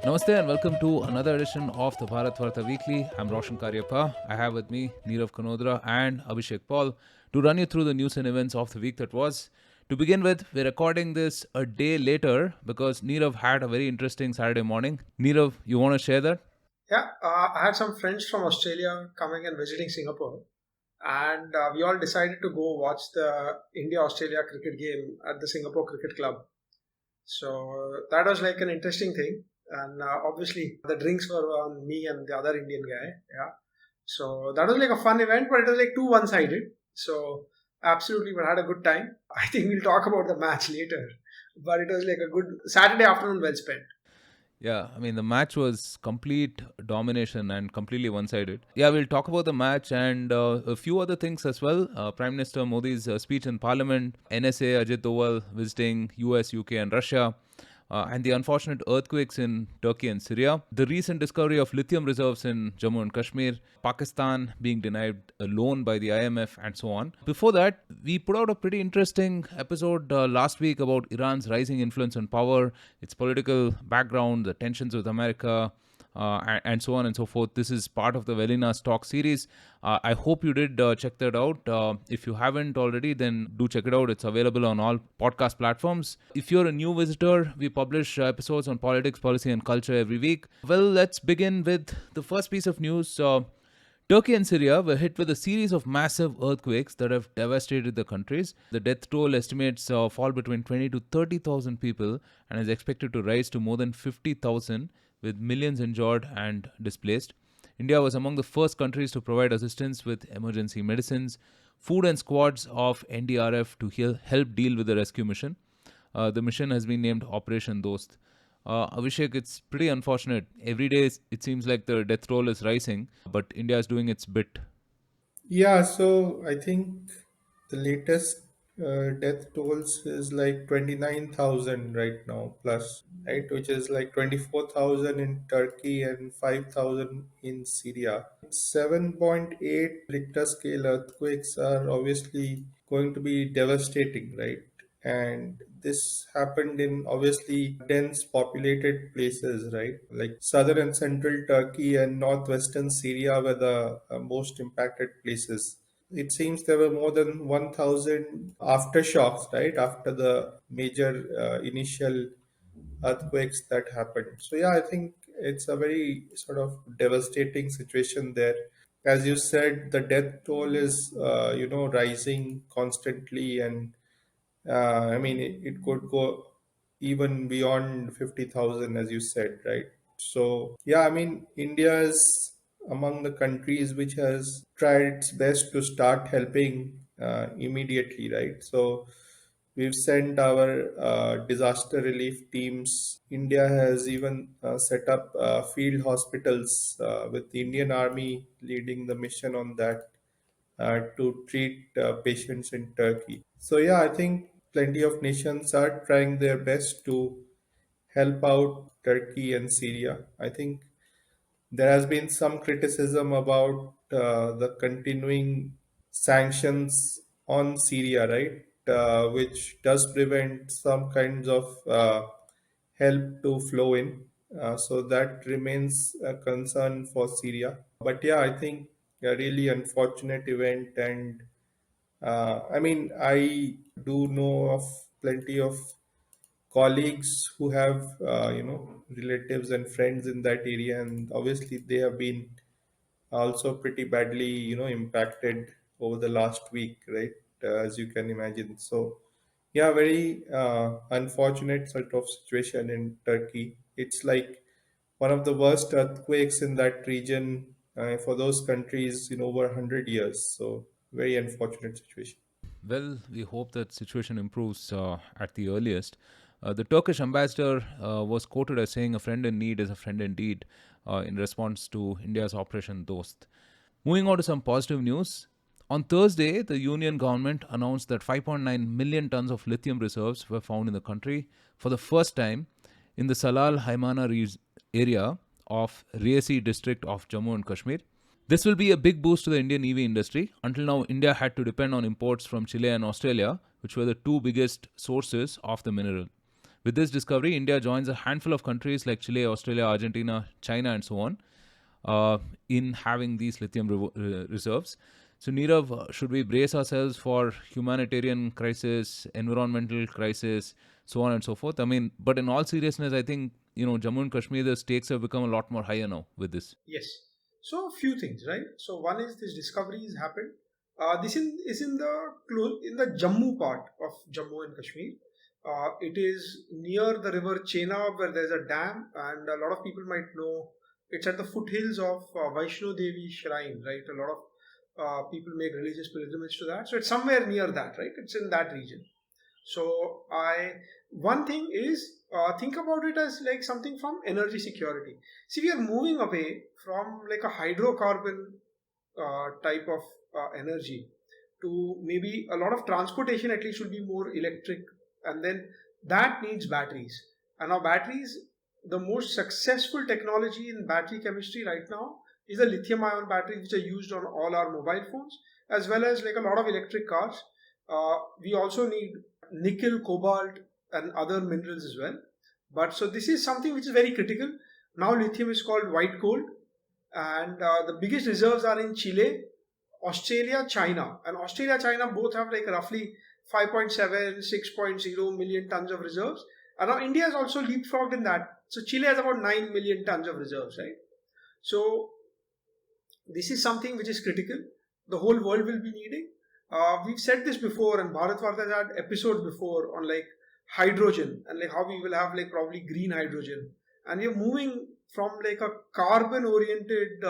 Namaste and welcome to another edition of the Bharatvaarta Weekly. I'm Roshan Karyappa. I have with me Neerav Kanodra and Abhishek Paul to run you through the news and events of the week that was. To begin with, we're recording this a day later because Neerav had a very interesting Saturday morning. Neerav, you want to share that? Yeah, I had some friends from Australia coming and visiting Singapore, and we all decided to go watch the India Australia cricket game at the Singapore Cricket Club. So that was like an interesting thing, and obviously the drinks were on me and the other Indian guy. Yeah, so that was like a fun event, but it was like too one-sided. So absolutely, we had a good time. I think we'll talk about the match later, but it was like a good Saturday afternoon well spent. Yeah, I mean, the match was complete domination and completely one sided. Yeah, we'll talk about the match and a few other things as well. Prime Minister Modi's speech in Parliament, NSA, Ajit Doval visiting US, UK, and Russia. And the unfortunate earthquakes in Turkey and Syria, the recent discovery of lithium reserves in Jammu and Kashmir, Pakistan being denied a loan by the IMF, and so on. Before that, we put out a pretty interesting episode last week about Iran's rising influence and power, its political background, the tensions with America, and so on and so forth. This is part of the Velina's Talk series. I hope you did check that out. If you haven't already, then do check it out. It's available on all podcast platforms. If you're a new visitor, we publish episodes on politics, policy, and culture every week. Well, let's begin with the first piece of news. Turkey and Syria were hit with a series of massive earthquakes that have devastated the countries. The death toll estimates fall between 20 to 30,000 people and is expected to rise to more than 50,000 with millions injured and displaced. India was among the first countries to provide assistance with emergency medicines, food and squads of NDRF to help deal with the rescue mission. The mission has been named Operation Dost. Abhishek, it's pretty unfortunate. Every day it seems like the death toll is rising, but India is doing its bit. Yeah, so I think the latest death tolls is like 29,000 right now, plus, right, which is like 24,000 in Turkey and 5,000 in Syria. 7.8 Richter scale earthquakes are obviously going to be devastating, right? And this happened in obviously dense populated places, right? Like southern and central Turkey and northwestern Syria were the most impacted places. It seems there were more than 1,000 aftershocks, right, after the major initial earthquakes that happened. So, yeah, I think it's a very sort of devastating situation there. As you said, the death toll is, rising constantly, and I mean, it could go even beyond 50,000, as you said, right? So, yeah, I mean, India is among the countries which has tried its best to start helping immediately, right? So, we've sent our disaster relief teams. India has even set up field hospitals with the Indian Army leading the mission on that to treat patients in Turkey. So, yeah, I think plenty of nations are trying their best to help out Turkey and Syria. I think there has been some criticism about the continuing sanctions on Syria, right? Which does prevent some kinds of help to flow in. So that remains a concern for Syria. But yeah, I think a really unfortunate event. And I mean, I do know of plenty of colleagues who have relatives and friends in that area, and obviously they have been also pretty badly impacted over the last week, right? As you can imagine. So yeah, very unfortunate sort of situation in Turkey. It's like one of the worst earthquakes in that region for those countries in over 100 years. So very unfortunate situation. Well, we hope that situation improves at the earliest. The Turkish ambassador was quoted as saying, "A friend in need is a friend indeed," in response to India's Operation Dost. Moving on to some positive news. On Thursday, the union government announced that 5.9 million tons of lithium reserves were found in the country for the first time in the Salal Haimana area of Riasi district of Jammu and Kashmir. This will be a big boost to the Indian EV industry. Until now, India had to depend on imports from Chile and Australia, which were the two biggest sources of the mineral. With this discovery, India joins a handful of countries like Chile, Australia, Argentina, China, and so on in having these lithium reserves. So, Nirav, should we brace ourselves for humanitarian crisis, environmental crisis, so on and so forth? I mean, but in all seriousness, I think, Jammu and Kashmir, the stakes have become a lot more higher now with this. Yes. So a few things, right? So one is this discovery has happened. This is in the Jammu part of Jammu and Kashmir. It is near the river Chenab where there's a dam, and a lot of people might know it's at the foothills of Vaishno Devi Shrine, right? A lot of people make religious pilgrimage to that. So it's somewhere near that, right? It's in that region. So one thing is think about it as like something from energy security. See, we are moving away from like a hydrocarbon type of energy to maybe a lot of transportation at least should be more electric, and then that needs batteries. And now batteries, the most successful technology in battery chemistry right now is the lithium ion batteries, which are used on all our mobile phones as well as like a lot of electric cars. We also need nickel, cobalt, and other minerals as well. But so this is something which is very critical. Now lithium is called white gold, and the biggest reserves are in Chile, Australia, China. And Australia, China both have like roughly 5.7, 6.0 million tons of reserves. And now India has also leapfrogged in that. So Chile has about 9 million tons of reserves, right? So this is something which is critical. The whole world will be needing. We've said this before, and Bharatvaarta has had episodes before on like hydrogen and like how we will have like probably green hydrogen, and we're moving from like a carbon oriented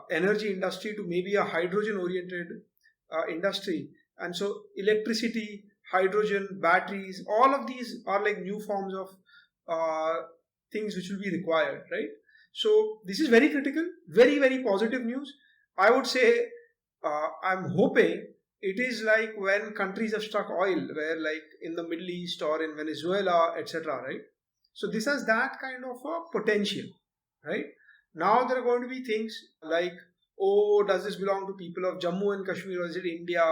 energy industry to maybe a hydrogen oriented industry. And so electricity, hydrogen, batteries, all of these are like new forms of things which will be required, right? So this is very critical, very, very positive news. I would say I'm hoping it is like when countries have struck oil, where like in the Middle East or in Venezuela, etc., right? So this has that kind of a potential, right? Now there are going to be things like, oh, does this belong to people of Jammu and Kashmir, or is it India?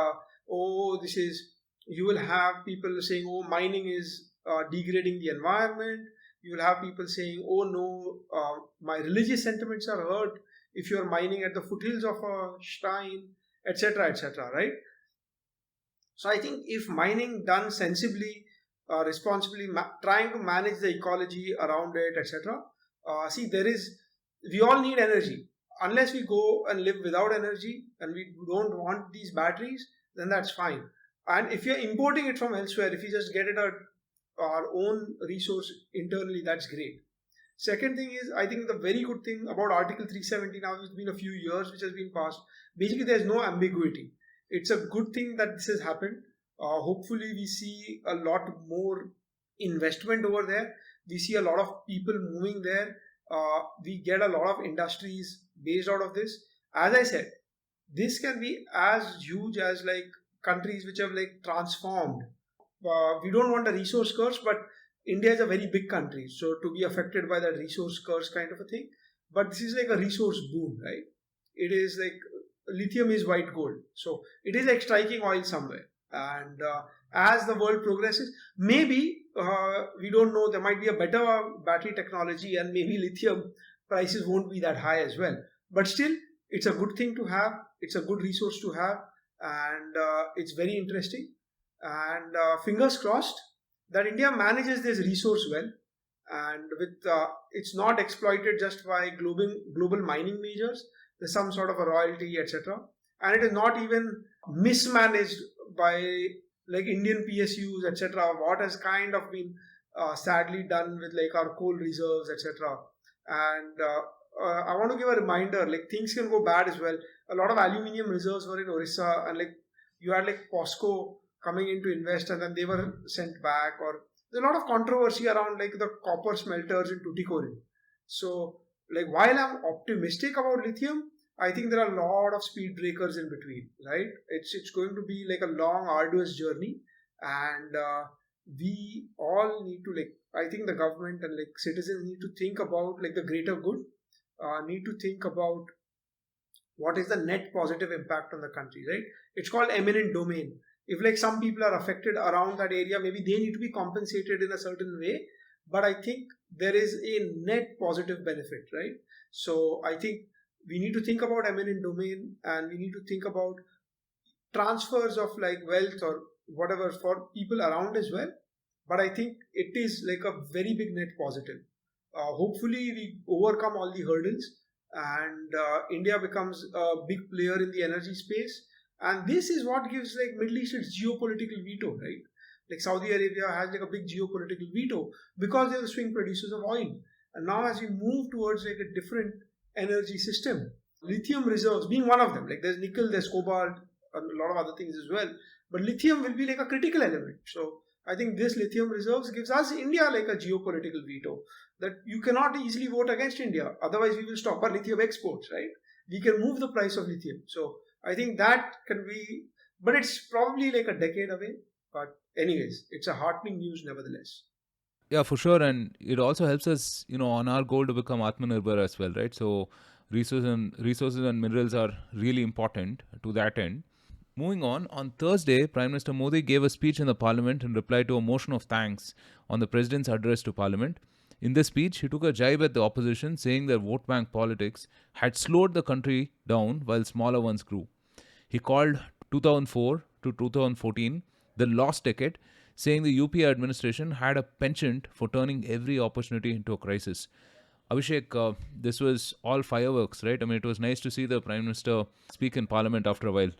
Oh, you will have people saying, oh, mining is degrading the environment. You will have people saying, oh no, my religious sentiments are hurt if you are mining at the foothills of a shrine, etc., etc., right? So I think if mining done sensibly, responsibly, trying to manage the ecology around it, etc. We all need energy. Unless we go and live without energy and we don't want these batteries, then that's fine. And if you're importing it from elsewhere, if you just get it at our own resource internally, that's great. Second thing is, I think the very good thing about Article 370 now, it's been a few years which has been passed. Basically, there's no ambiguity. It's a good thing that this has happened. Hopefully, we see a lot more investment over there. We see a lot of people moving there. We get a lot of industries based out of this. As I said, this can be as huge as like countries which have like transformed. We don't want a resource curse, but India is a very big country, so to be affected by that resource curse kind of a thing. But this is like a resource boom, right? It is like lithium is white gold, so it is like striking oil somewhere. And as the world progresses, maybe we don't know, there might be a better battery technology, and maybe lithium prices won't be that high as well. But still, it's a good thing to have. It's a good resource to have, and it's very interesting. And fingers crossed that India manages this resource well, and with it's not exploited just by global mining majors. There's some sort of a royalty, etc., and it is not even mismanaged by like Indian PSUs, etc. What has kind of been sadly done with like our coal reserves, etc. And I want to give a reminder: like things can go bad as well. A lot of aluminium reserves were in Orissa, and like you had like POSCO coming in to invest, and then they were sent back. Or there's a lot of controversy around like the copper smelters in Tuticorin. So like while I'm optimistic about lithium, I think there are a lot of speed breakers in between, right? It's going to be like a long, arduous journey, and we all need to like. I think the government and like citizens need to think about like the greater good. Need to think about what is the net positive impact on the country, right? It's called eminent domain. If like some people are affected around that area, maybe they need to be compensated in a certain way. But I think there is a net positive benefit, right? So I think we need to think about eminent domain, and we need to think about transfers of like wealth or whatever for people around as well. But I think it is like a very big net positive. Hopefully we overcome all the hurdles, and India becomes a big player in the energy space, and this is what gives like Middle East its geopolitical veto, right? Like Saudi Arabia has like a big geopolitical veto because they're the swing producers of oil. And now as we move towards like a different energy system, lithium reserves being one of them, like there's nickel, there's cobalt, and a lot of other things as well, but lithium will be like a critical element. So I think this lithium reserves gives us India like a geopolitical veto, that you cannot easily vote against India, otherwise we will stop our lithium exports, right? We can move the price of lithium. So I think that can be, but it's probably like a decade away. But anyways, it's a heartening news nevertheless. Yeah, for sure, and it also helps us, on our goal to become Atmanirbhar as well, right? So, resources and minerals are really important to that end. Moving on Thursday, Prime Minister Modi gave a speech in the Parliament in reply to a motion of thanks on the President's address to Parliament. In this speech, he took a jibe at the opposition, saying that vote bank politics had slowed the country down while smaller ones grew. He called 2004 to 2014 the lost decade, saying the UPA administration had a penchant for turning every opportunity into a crisis. Abhishek, this was all fireworks, right? I mean, it was nice to see the Prime Minister speak in Parliament after a while.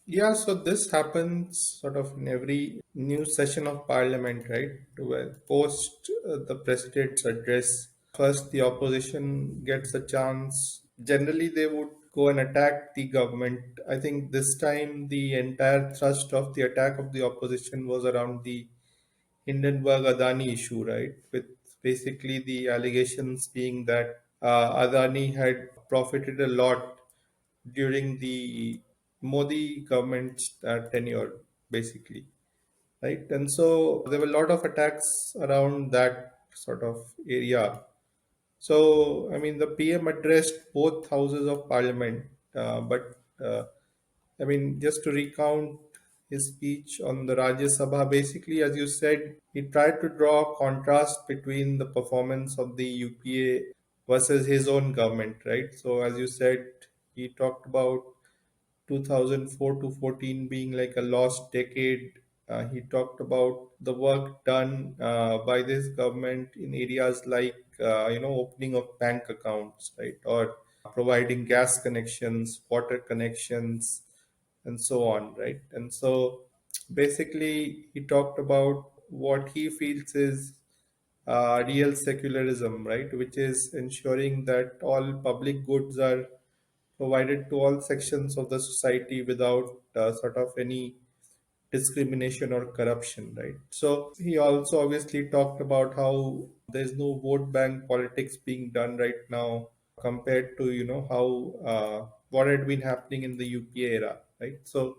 Yeah, so this happens sort of in every new session of parliament, right? Where post the president's address, first the opposition gets a chance. Generally, they would go and attack the government. I think this time the entire thrust of the attack of the opposition was around the Hindenburg Adani issue, right? With basically the allegations being that Adani had profited a lot during the Modi government's tenure, basically, right? And so there were a lot of attacks around that sort of area. So, I mean, the PM addressed both houses of parliament, but I mean, just to recount his speech on the Rajya Sabha, basically, as you said, he tried to draw a contrast between the performance of the UPA versus his own government, right? So, as you said, he talked about 2004 to 14 being like a lost decade. He talked about the work done by this government in areas like, opening of bank accounts, right? Or providing gas connections, water connections, and so on, right? And so basically, he talked about what he feels is real secularism, right? Which is ensuring that all public goods are provided to all sections of the society without sort of any discrimination or corruption, right? So he also obviously talked about how there's no vote bank politics being done right now compared to how what had been happening in the UPA era, right? So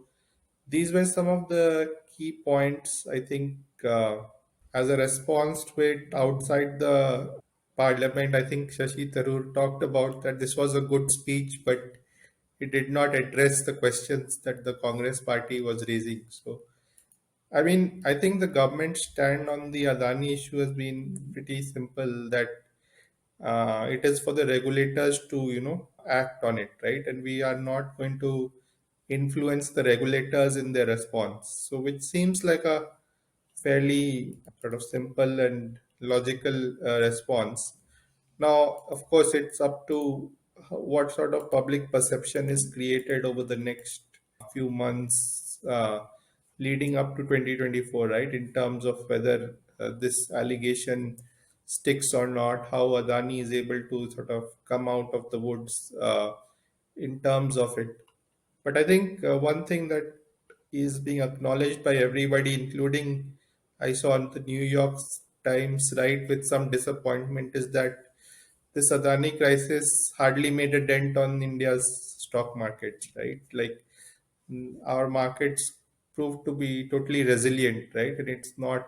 these were some of the key points, I think, as a response to it outside the parliament. I think Shashi Tharoor talked about that this was a good speech, but it did not address the questions that the Congress party was raising. So, I mean, I think the government stand on the Adani issue has been pretty simple, that it is for the regulators to act on it, right? And we are not going to influence the regulators in their response, so which seems like a fairly sort of simple and logical response. Now, of course, it's up to what sort of public perception is created over the next few months leading up to 2024, right? In terms of whether this allegation sticks or not, how Adani is able to sort of come out of the woods in terms of it. But I think one thing that is being acknowledged by everybody, including I saw on the New York Times, right, with some disappointment, is that this Adani crisis hardly made a dent on India's stock markets, right? Like our markets proved to be totally resilient, right? And it's not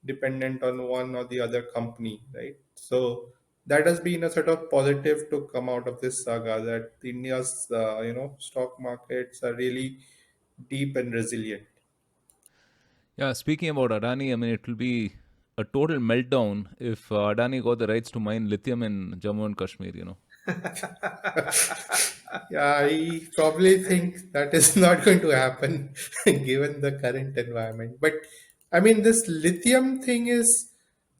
dependent on one or the other company, right? So that has been a sort of positive to come out of this saga, that India's stock markets are really deep and resilient. Yeah, speaking about Adani, I mean, it will be a total meltdown if Adani got the rights to mine lithium in Jammu and Kashmir. Yeah, I probably think that is not going to happen given the current environment. But I mean, this lithium thing is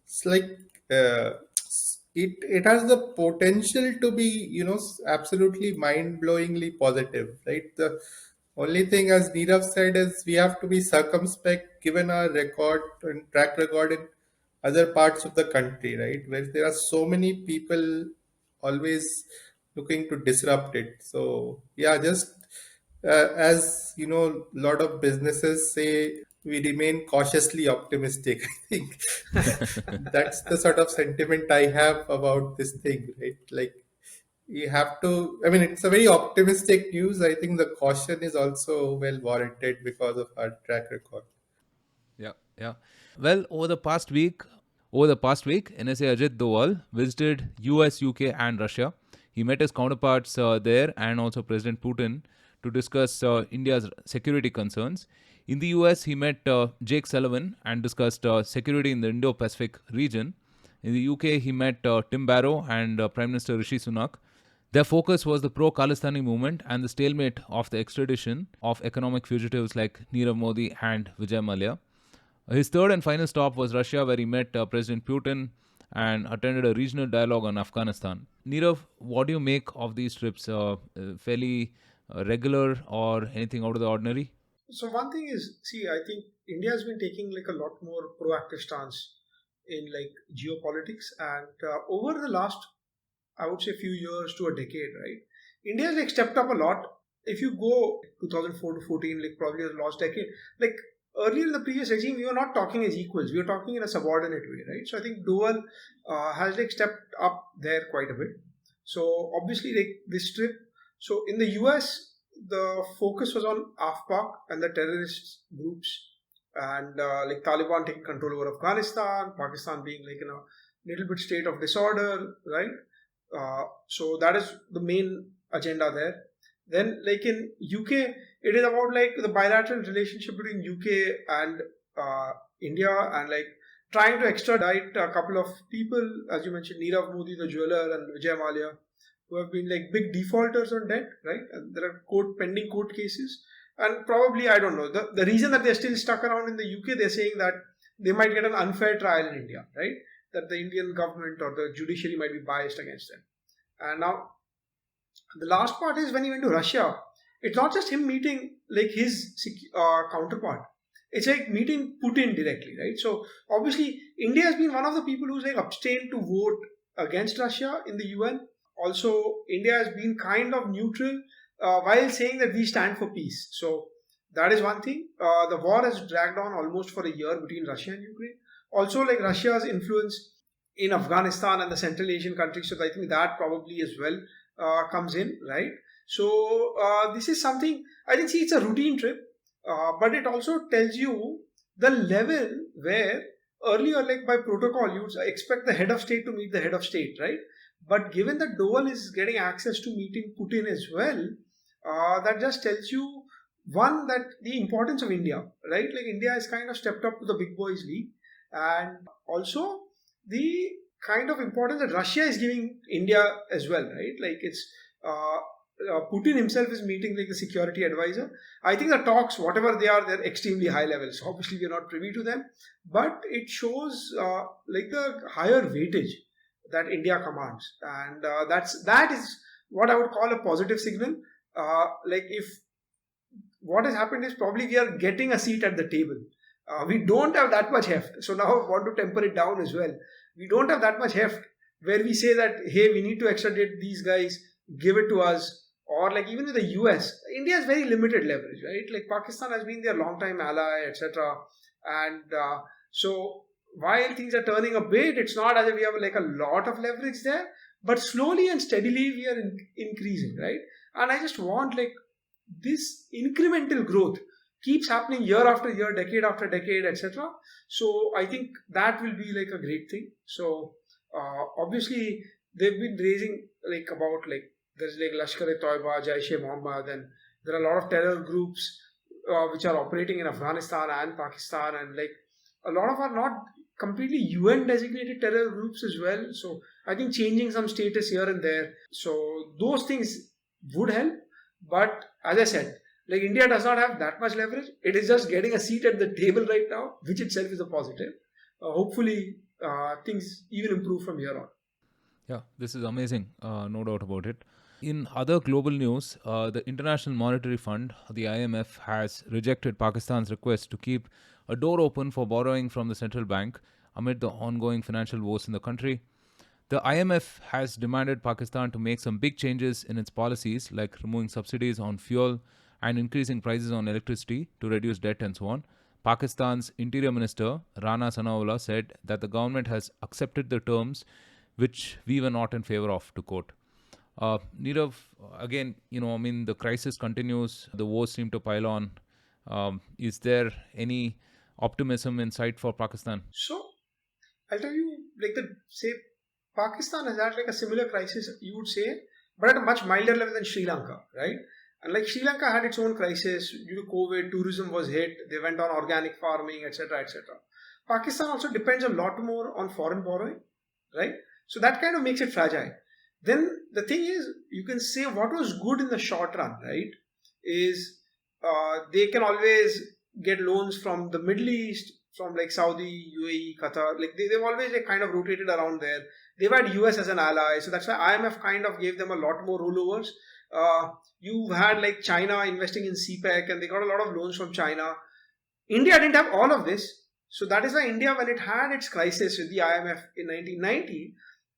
it's like uh, it has the potential to be absolutely mind-blowingly positive, right? The only thing, as Nirav said, is we have to be circumspect given our record and track record in other parts of the country, right? Where there are so many people always looking to disrupt it. So yeah, just as you know, a lot of businesses say we remain cautiously optimistic. I think that's the sort of sentiment I have about this thing, right? Like you have to. I mean, it's a very optimistic news. I think the caution is also well warranted because of our track record. Yeah, yeah. Well, over the past week, NSA Ajit Doval visited US, UK, and Russia. He met his counterparts there and also President Putin to discuss India's security concerns. In the US, he met Jake Sullivan and discussed security in the Indo-Pacific region. In the UK, he met Tim Barrow and Prime Minister Rishi Sunak. Their focus was the pro Khalistani movement and the stalemate of the extradition of economic fugitives like Nirav Modi and Vijay Mallya. His third and final stop was Russia, where he met President Putin and attended a regional dialogue on Afghanistan. Nirav, what do you make of these trips? Fairly regular or anything out of the ordinary? So one thing is, see, I think India has been taking like a lot more proactive stance in like geopolitics, and over the last, I would say, few years to a decade, right? India has like stepped up a lot. If you go 2004 to 14, like probably the last decade, like earlier in the previous regime, we were not talking as equals. We were talking in a subordinate way, right? So I think Doval has like stepped up there quite a bit. So obviously, like this trip. So in the US, the focus was on AFPAC and the terrorist groups, and like Taliban taking control over Afghanistan, Pakistan being like in a little bit state of disorder, right? So that is the main agenda there. Then, like in UK, it is about like the bilateral relationship between UK and India, and like trying to extradite a couple of people, as you mentioned, Nirav Modi, the jeweler, and Vijay Mallya, who have been like big defaulters on debt, right? And there are pending court cases, and probably I don't know the reason that they're still stuck around in the UK. They're saying that they might get an unfair trial in India, right? That the Indian government or the judiciary might be biased against them. And now the last part is when he went to Russia, it's not just him meeting like his counterpart. It's like meeting Putin directly, right? So obviously, India has been one of the people who's like abstained to vote against Russia in the UN. Also, India has been kind of neutral while saying that we stand for peace. So that is one thing. The war has dragged on almost for a year between Russia and Ukraine. Also, like Russia's influence in Afghanistan and the Central Asian countries. So I think that probably as well comes in, right? So this is something I think. See, it's a routine trip, but it also tells you the level where earlier, like by protocol, you would expect the head of state to meet the head of state, right? But given that Doval is getting access to meeting Putin as well, that just tells you one that the importance of India, right? Like India has kind of stepped up to the big boys league, and also the kind of importance that Russia is giving India as well, right? Like it's Putin himself is meeting like the security advisor. I think the talks, whatever they are, they're extremely high levels. Obviously, we are not privy to them, but it shows like the higher weightage that India commands, and that is what I would call a positive signal. Like if what has happened is probably we are getting a seat at the table. We don't have that much heft. So now I want to temper it down as well. We don't have that much heft where we say that, hey, we need to extradite these guys, give it to us. Or like even with the US, India has very limited leverage, right? Like Pakistan has been their long-time ally, etc. And so while things are turning a bit, it's not as if we have like a lot of leverage there, but slowly and steadily we are increasing, right? And I just want like this incremental growth keeps happening year after year, decade after decade, etc. So I think that will be like a great thing. So obviously they've been raising like about like there's like Lashkar-e-Toiba, Jaish-e-Mohammed, and there are a lot of terror groups which are operating in Afghanistan and Pakistan, and like a lot of are not completely UN designated terror groups as well. So I think changing some status here and there. So those things would help. But as I said, like India does not have that much leverage. It is just getting a seat at the table right now, which itself is a positive. Hopefully, things even improve from here on. Yeah, this is amazing. No doubt about it. In other global news, the International Monetary Fund, the IMF, has rejected Pakistan's request to keep a door open for borrowing from the central bank amid the ongoing financial woes in the country. The IMF has demanded Pakistan to make some big changes in its policies, like removing subsidies on fuel and increasing prices on electricity to reduce debt and so on. Pakistan's Interior Minister Rana Sanaullah said that the government has accepted the terms which we were not in favor of, to quote. Nirav, again, the crisis continues, the wars seem to pile on. Is there any optimism in sight for Pakistan? So I'll tell you, like the say, Pakistan has had like a similar crisis, you would say, but at a much milder level than Sri Lanka, right? And like Sri Lanka had its own crisis due to COVID, tourism was hit, they went on organic farming, etc., etc. Pakistan also depends a lot more on foreign borrowing, right? So that kind of makes it fragile. Then the thing is, you can say what was good in the short run, right? Is they can always get loans from the Middle East, from like Saudi, UAE, Qatar. Like they've always like kind of rotated around there. They've had US as an ally, so that's why IMF kind of gave them a lot more rollovers. You've had like China investing in CPEC, and they got a lot of loans from China. India didn't have all of this, so that is why India, when it had its crisis with the IMF in 1990,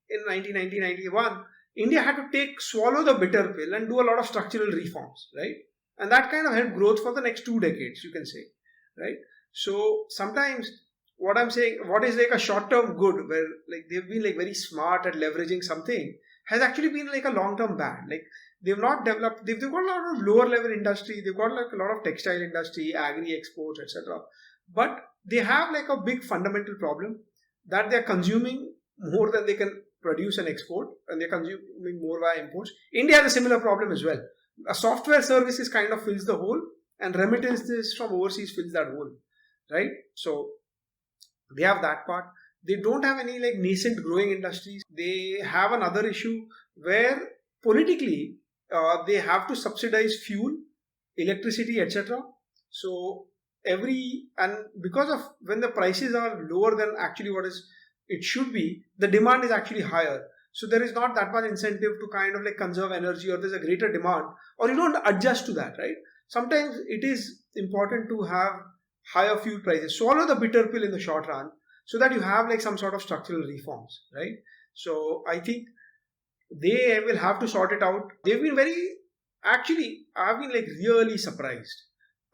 in 1990-91, India had to swallow the bitter pill and do a lot of structural reforms, right? And that kind of helped growth for the next 2 decades, you can say, right? So sometimes what I'm saying, what is like a short-term good, where like they've been like very smart at leveraging something, has actually been like a long-term bad. Like they've not developed, they've got a lot of lower-level industry, they've got like a lot of textile industry, agri exports, etc. But they have like a big fundamental problem that they're consuming more than they can produce and export, and they're consuming more via imports. India has a similar problem as well. A software services kind of fills the hole, and remittances from overseas fills that hole, right? So they have that part. They don't have any like nascent growing industries. They have another issue where politically they have to subsidize fuel, electricity, etc. So because of when the prices are lower than actually what is it should be, the demand is actually higher. So there is not that much incentive to kind of like conserve energy, or there's a greater demand, or you don't adjust to that, right? Sometimes it is important to have higher fuel prices, swallow the bitter pill in the short run, so that you have like some sort of structural reforms, right? So I think they will have to sort it out. They've been I've been like really surprised.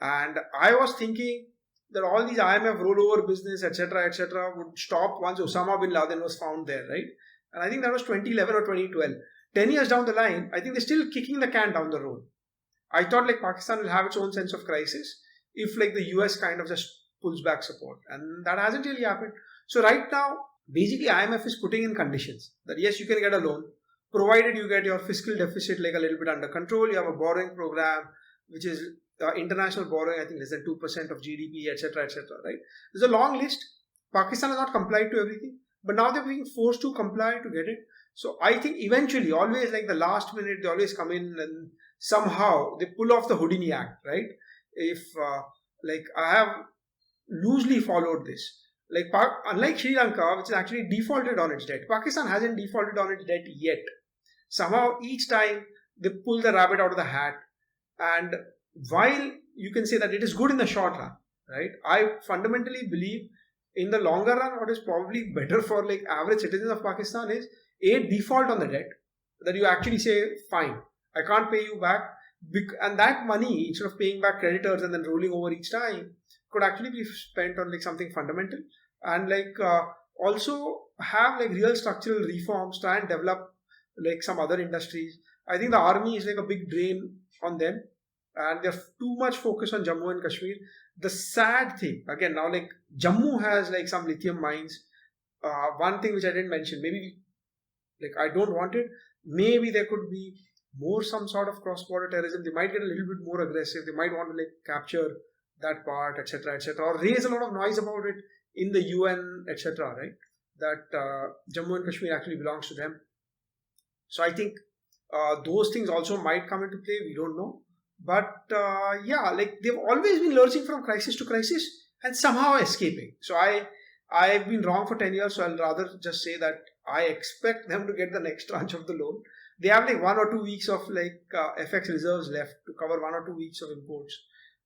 And I was thinking that all these IMF rollover business, etc., would stop once Osama bin Laden was found there, right? And I think that was 2011 or 2012. 10 years down the line, I think they're still kicking the can down the road. I thought like Pakistan will have its own sense of crisis if like the US kind of just pulls back support. And that hasn't really happened. So right now, basically IMF is putting in conditions that yes, you can get a loan, provided you get your fiscal deficit like a little bit under control, you have a borrowing program, which is international borrowing, I think less than 2% of GDP, etc., right? There's a long list. Pakistan has not complied to everything, but now they're being forced to comply to get it. So I think eventually, always like the last minute, they always come in and somehow they pull off the Houdini Act, right? If like I have loosely followed this, like unlike Sri Lanka, which has actually defaulted on its debt, Pakistan hasn't defaulted on its debt yet. Somehow each time they pull the rabbit out of the hat, and while you can say that it is good in the short run, right? I fundamentally believe in the longer run, what is probably better for like average citizens of Pakistan is a default on the debt, that you actually say, fine, I can't pay you back, and that money, instead of paying back creditors and then rolling over each time, could actually be spent on like something fundamental, and like also have like real structural reforms, try and develop like some other industries. I think the army is like a big drain on them, and they're too much focused on Jammu and Kashmir. The sad thing, again, now like Jammu has like some lithium mines. One thing which I didn't mention, maybe like I don't want it, maybe there could be more some sort of cross-border terrorism. They might get a little bit more aggressive. They might want to like capture that part, etc., etc., or raise a lot of noise about it in the UN, etc. Right? That Jammu and Kashmir actually belongs to them. So I think those things also might come into play. We don't know, but yeah, like they've always been lurching from crisis to crisis and somehow escaping. So I've been wrong for 10 years. So I'll rather just say that I expect them to get the next tranche of the loan. They have like 1 or 2 weeks of like FX reserves left to cover 1 or 2 weeks of imports.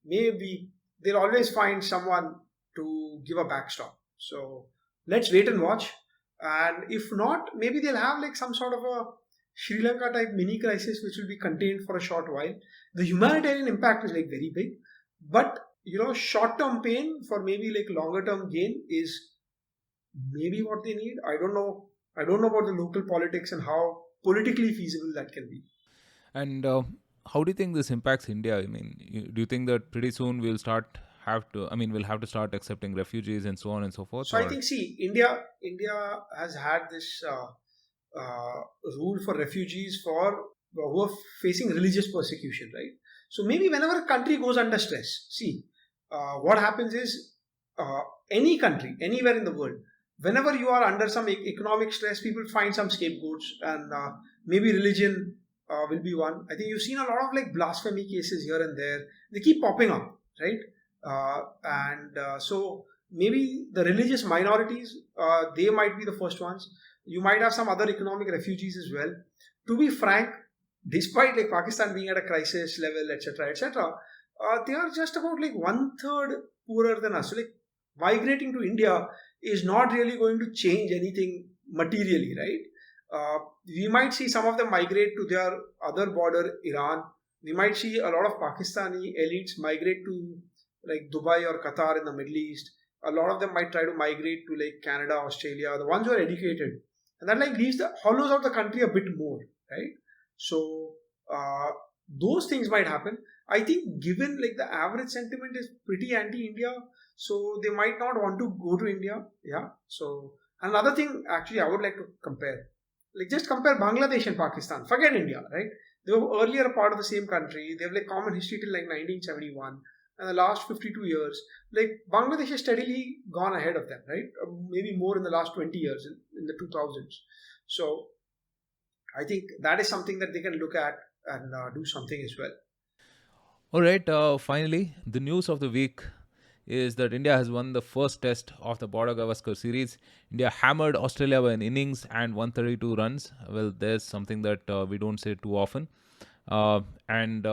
Maybe they'll always find someone to give a backstop. So let's wait and watch. And if not, maybe they'll have like some sort of a Sri Lanka type mini crisis which will be contained for a short while. The humanitarian impact is like very big, but short term pain for maybe like longer term gain is maybe what they need. I don't know. I don't know about the local politics and how politically feasible that can be. And how do you think this impacts India? I mean, do you think that pretty soon we'll have to start accepting refugees and so on and so forth? So I Or think, see, India has had this rule for refugees for who are facing religious persecution, right? So maybe whenever a country goes under stress, see, what happens is any country, anywhere in the world, whenever you are under some economic stress, people find some scapegoats, and maybe religion will be one. I think you've seen a lot of like blasphemy cases here and there. They keep popping up, right? And so maybe the religious minorities, they might be the first ones. You might have some other economic refugees as well. To be frank, despite like Pakistan being at a crisis level, etc., etc., they are just about like one third poorer than us. So like migrating to India is not really going to change anything materially, right? We might see some of them migrate to their other border, Iran. We might see a lot of Pakistani elites migrate to like Dubai or Qatar in the Middle East. A lot of them might try to migrate to like Canada, Australia, the ones who are educated, and that like leaves the hollows out the country a bit more, right? So those things might happen. I think given like the average sentiment is pretty anti-India, so they might not want to go to India. Yeah. So another thing, actually, I would like to compare. Like just compare Bangladesh and Pakistan. Forget India, right? They were earlier a part of the same country. They have like common history till like 1971. And the last 52 years, like Bangladesh has steadily gone ahead of them, right? Maybe more in the last 20 years in the 2000s. So I think that is something that they can look at and do something as well. all right, finally, the news of the week is that India has won the first test of the Border Gavaskar series. India hammered Australia by an innings and 132 runs. Well, there's something that we don't say too often. And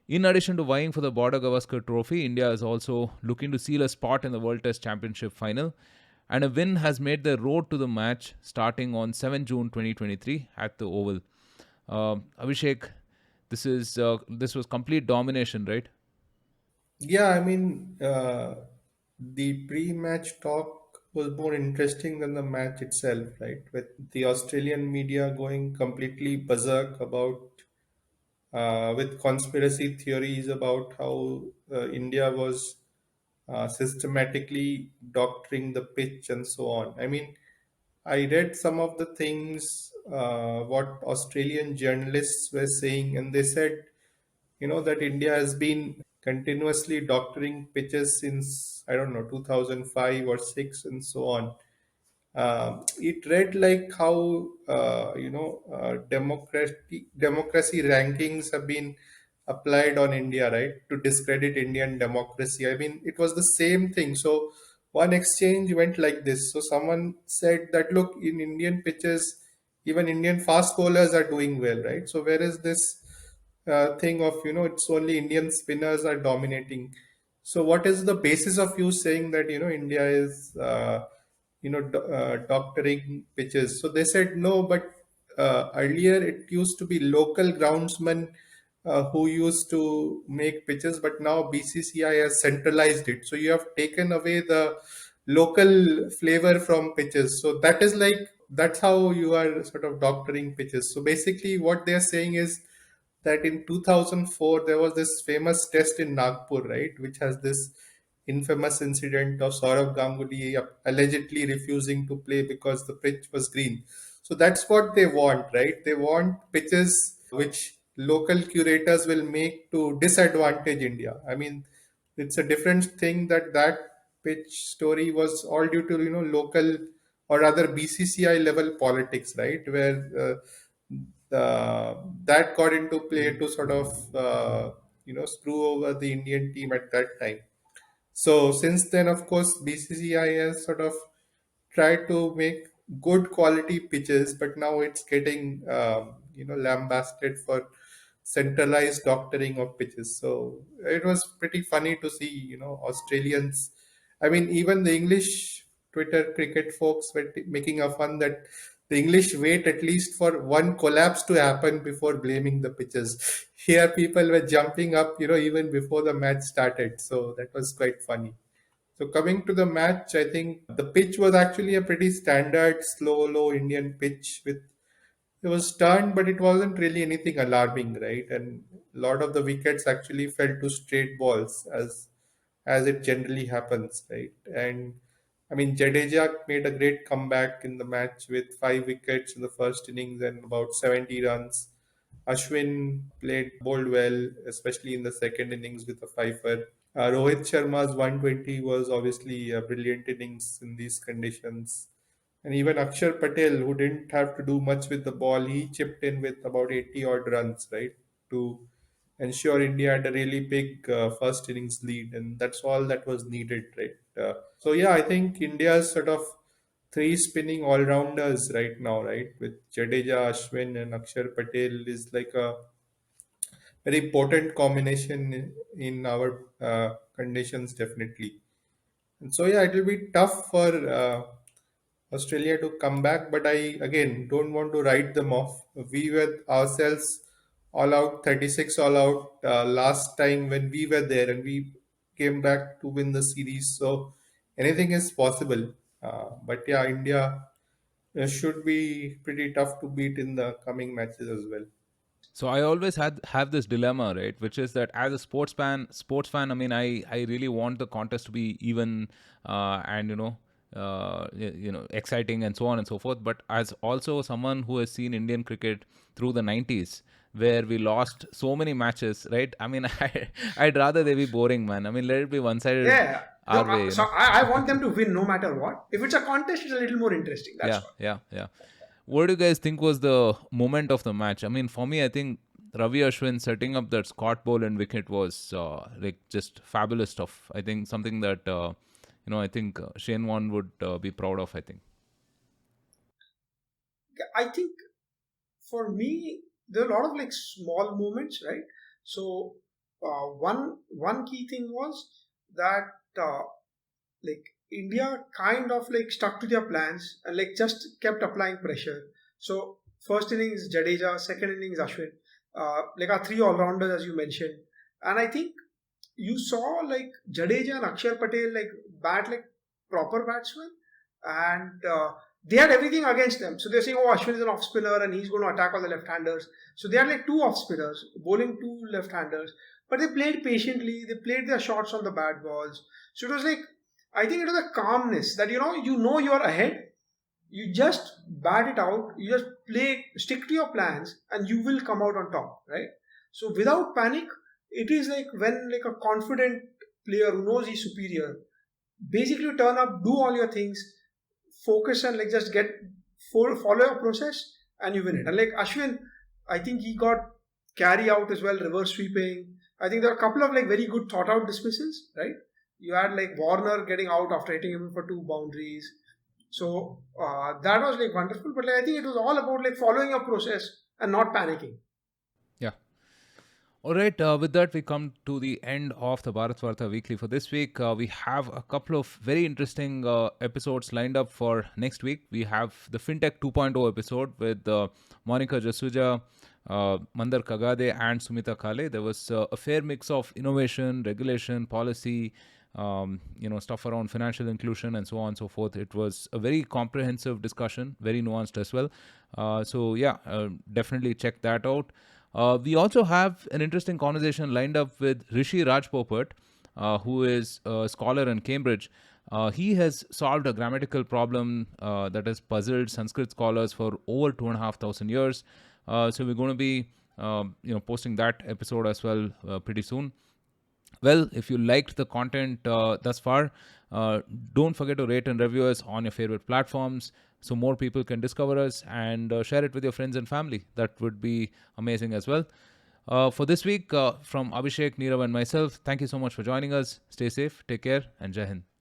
In addition to vying for the Border Gavaskar trophy, India is also looking to seal a spot in the World Test Championship final. And a win has made the road to the match starting on 7 June 2023 at the Oval. Abhishek, this was complete domination, right? Yeah, I mean, the pre-match talk was more interesting than the match itself, right? With the Australian media going completely berserk about with conspiracy theories about how India was systematically doctoring the pitch and so on. I mean, I read some of the things what Australian journalists were saying, and they said, that India has been continuously doctoring pitches since, I don't know, 2005 or 6 and so on. It read like how democracy rankings have been applied on India, right, to discredit Indian democracy. I mean, it was the same thing. So one exchange went like this. So someone said that, look, in Indian pitches, even Indian fast bowlers are doing well, right? So where is this thing of, it's only Indian spinners are dominating? So what is the basis of you saying that, India is doctoring pitches? So they said no, but earlier it used to be local groundsmen who used to make pitches, but now BCCI has centralized it. So you have taken away the local flavor from pitches. So that is like, that's how you are sort of doctoring pitches. So basically what they are saying is that in 2004 there was this famous test in Nagpur, right, which has this infamous incident of Saurav Ganguly allegedly refusing to play because the pitch was green. So that's what they want, right? They want pitches which local curators will make to disadvantage India. I mean, it's a different thing that pitch story was all due to local or rather BCCI level politics, right? Where that got into play to sort of screw over the Indian team at that time. So since then, of course, BCCI has sort of tried to make good quality pitches, but now it's getting lambasted for centralized doctoring of pitches. So it was pretty funny to see Australians. I mean, even the English Twitter cricket folks were making a fun that the English wait at least for one collapse to happen before blaming the pitches. Here, people were jumping up, even before the match started. So that was quite funny. So coming to the match, I think the pitch was actually a pretty standard slow, low Indian pitch with it was turned, but it wasn't really anything alarming, right? And a lot of the wickets actually fell to straight balls as it generally happens, right? And I mean, Jadeja made a great comeback in the match with 5 wickets in the first innings and about 70 runs. Ashwin played bowled well, especially in the second innings with a fifer. Rohit Sharma's 120 was obviously a brilliant innings in these conditions. And even Akshar Patel, who didn't have to do much with the ball, he chipped in with about 80 odd runs, right, to ensure India had a really big first innings lead. And that's all that was needed, right? So, yeah, I think India's sort of three spinning all rounders right now, right, with Jadeja, Ashwin, and Akshar Patel is like a very potent combination in our conditions, definitely. And so, yeah, it will be tough for Australia to come back, but I again don't want to write them off. We were ourselves all out, 36 all out last time when we were there, and we came back to win the series. So anything is possible. But yeah, India should be pretty tough to beat in the coming matches as well. So I always had have this dilemma, right? Which is that as a sports fan, I mean, I really want the contest to be even and exciting and so on and so forth. But as also someone who has seen Indian cricket through the 90s, where we lost so many matches, right? I mean, I'd rather they be boring, man. I mean, let it be one-sided Yeah. No, our way, so I want them to win no matter what. If it's a contest, it's a little more interesting. That's Yeah, all. yeah, yeah. What do you guys think was the moment of the match? I mean, for me, I think Ravi Ashwin setting up that Scott Bowl and wicket was like just fabulous stuff. I think something that I think Shane Warne would be proud of. I think. I think for me, there are a lot of like small moments, right? So one key thing was that uh, like India kind of like stuck to their plans and like just kept applying pressure. So first innings Jadeja, second innings Ashwin, like our three all rounders as you mentioned, and I think you saw like Jadeja and Akshar Patel like bat like proper batsmen, and they had everything against them. So they're saying, oh, Ashwin is an off spinner and he's going to attack all the left handers. So they had like two off spinners bowling two left handers, but they played patiently. They played their shots on the bad balls. So it was like I think it was a calmness that you know you're ahead. You just bat it out. You just play, stick to your plans, and you will come out on top, right? So without panic, it is like when like a confident player who knows he's superior, basically turn up, do all your things, focus and like just get follow your process, and you win it. And like Ashwin, I think he got carry out as well, reverse sweeping. I think there are a couple of like very good thought out dismissals, right? You had like Warner getting out after hitting him for two boundaries. So that was like wonderful. But like I think it was all about like following your process and not panicking. Yeah. All right, with that, we come to the end of the Bharatvaarta Weekly for this week. We have a couple of very interesting episodes lined up for next week. We have the FinTech 2.0 episode with Monica Jasuja, Mandar Kagade, and Sumita Kale. There was a fair mix of innovation, regulation, policy, stuff around financial inclusion, and so on and so forth. It was a very comprehensive discussion, very nuanced as well. Definitely check that out. We also have an interesting conversation lined up with Rishi Rajpopat, who is a scholar in Cambridge. He has solved a grammatical problem that has puzzled Sanskrit scholars for over 2,500 years. So we're going to be posting that episode as well pretty soon. Well, if you liked the content thus far, don't forget to rate and review us on your favorite platforms so more people can discover us, and share it with your friends and family. That would be amazing as well. For this week, from Abhishek, Neerav, and myself, thank you so much for joining us. Stay safe, take care, and Jai Hind.